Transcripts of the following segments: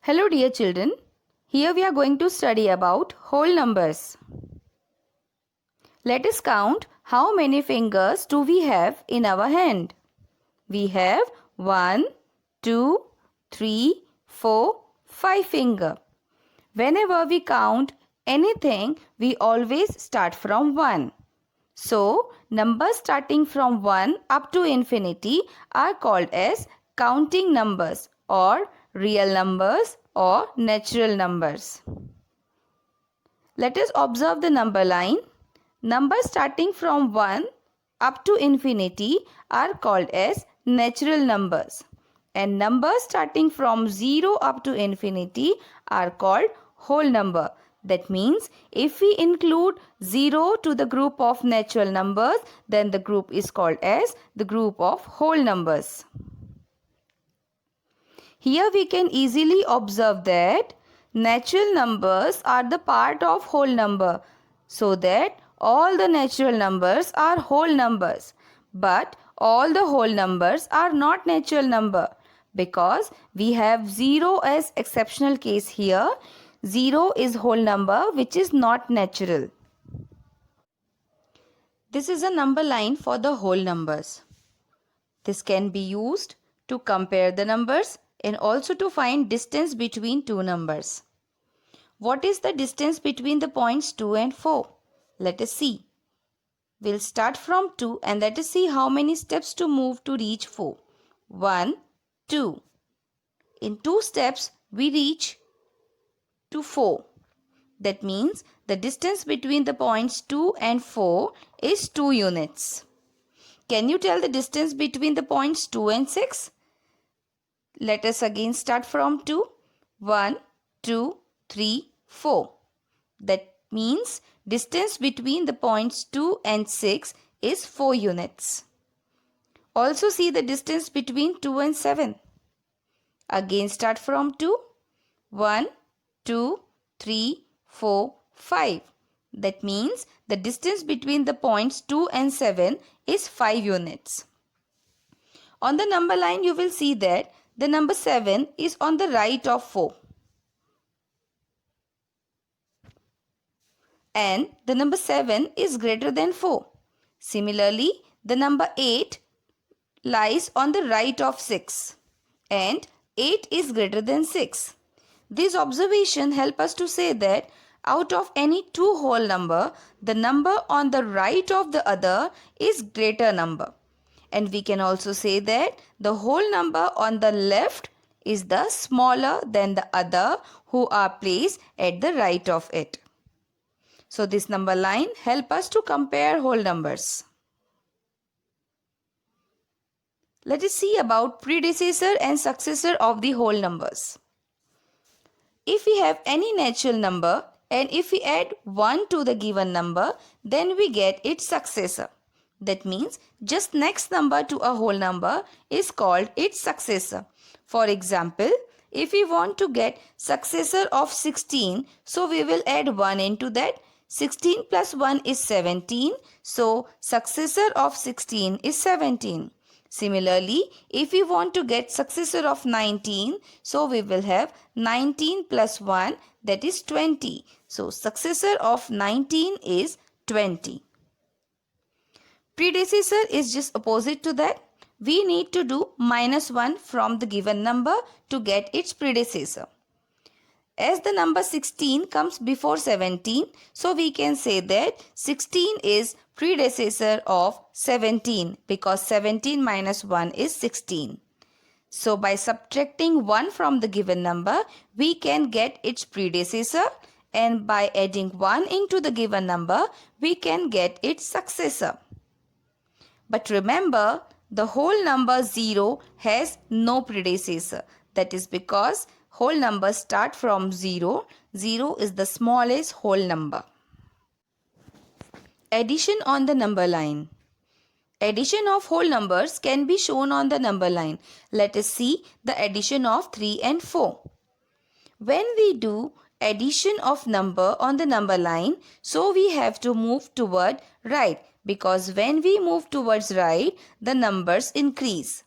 Hello dear children, here we are going to study about whole numbers. Let us count how many fingers do we have in our hand. We have 1, 2, 3, 4, 5 fingers. Whenever we count anything, we always start from 1. So, numbers starting from 1 up to infinity are called as counting numbers or real numbers or natural numbers. Let us observe the number line. Numbers starting from 1 up to infinity are called as natural numbers. And numbers starting from 0 up to infinity are called whole number. That means if we include 0 to the group of natural numbers, then the group is called as the group of whole numbers. Here we can easily observe that natural numbers are the part of whole number, so that all the natural numbers are whole numbers. But all the whole numbers are not natural number, because we have 0 as exceptional case here. 0 is whole number which is not natural. This is a number line for the whole numbers. This can be used to compare the numbers and also to find distance between two numbers. What is the distance between the points 2 and 4? Let us see. We'll start from 2 and let us see how many steps to move to reach 4. 1, 2. In 2 steps, we reach to 4. That means the distance between the points 2 and 4 is 2 units. Can you tell the distance between the points 2 and 6? Let us again start from 2. 1, 2, 3, 4. That means distance between the points 2 and 6 is 4 units. Also see the distance between 2 and 7. Again start from 2. 1, 2, 3, 4, 5. That means the distance between the points 2 and 7 is 5 units. On the number line you will see that the number 7 is on the right of 4. And the number 7 is greater than 4. Similarly, the number 8 lies on the right of 6. And 8 is greater than 6. These observations help us to say that out of any two whole number, the number on the right of the other is greater number. And we can also say that the whole number on the left is the smaller than the other who are placed at the right of it. So this number line help us to compare whole numbers. Let us see about predecessor and successor of the whole numbers. If we have any natural number and if we add 1 to the given number, then we get its successor. That means just next number to a whole number is called its successor. For example, if we want to get successor of 16, so we will add 1 into that. 16 plus 1 is 17. So successor of 16 is 17. Similarly, if we want to get successor of 19, so we will have 19 plus 1, that is 20. So successor of 19 is 20. Predecessor is just opposite to that. We need to do minus 1 from the given number to get its predecessor. As the number 16 comes before 17, so we can say that 16 is predecessor of 17 because 17 minus 1 is 16. So by subtracting 1 from the given number, we can get its predecessor, and by adding 1 into the given number, we can get its successor. But remember, the whole number 0 has no predecessor. That is because whole numbers start from 0. 0 is the smallest whole number. Addition on the number line. Addition of whole numbers can be shown on the number line. Let us see the addition of 3 and 4. When we do addition of number on the number line, so we have to move toward right, because when we move towards right, the numbers increase.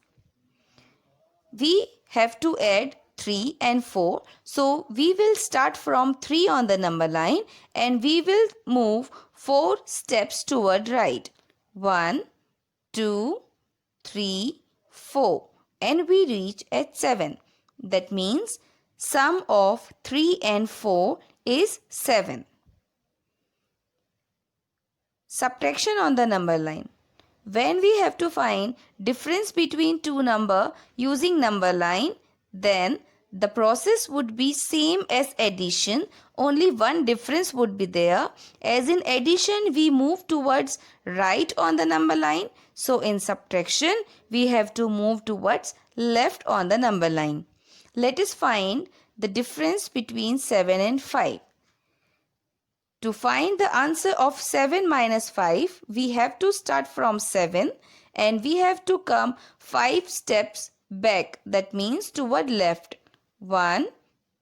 We have to add 3 and 4. So we will start from 3 on the number line and we will move 4 steps toward right. 1, 2, 3, 4 and we reach at 7. That means sum of 3 and 4 is 7. Subtraction on the number line. When we have to find difference between two numbers using number line, then the process would be same as addition, only one difference would be there. As in addition, we move towards right on the number line. So in subtraction, we have to move towards left on the number line. Let us find the difference between 7 and 5. To find the answer of 7 minus 5, we have to start from 7 and we have to come 5 steps back. That means toward left. 1,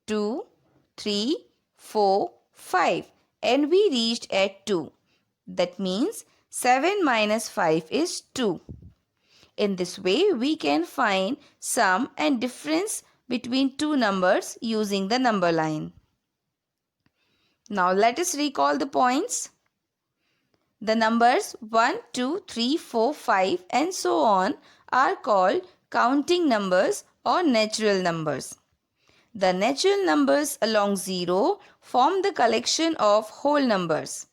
2, 3, 4, 5 and we reached at 2. That means 7 minus 5 is 2. In this way, we can find sum and difference between two numbers using the number line. Now let us recall the points. The numbers 1, 2, 3, 4, 5 and so on are called counting numbers or natural numbers. The natural numbers along 0 form the collection of whole numbers.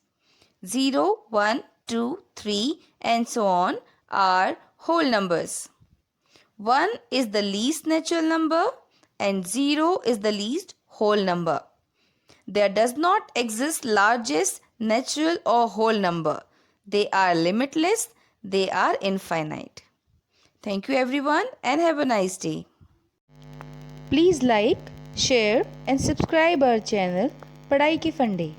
0, 1, 2, 3 and so on are whole numbers. 1 is the least natural number and 0 is the least whole number. There does not exist largest natural or whole number. They are limitless. They are infinite. Thank you everyone and have a nice day. Please like, share and subscribe our channel Padhai Ke Funde.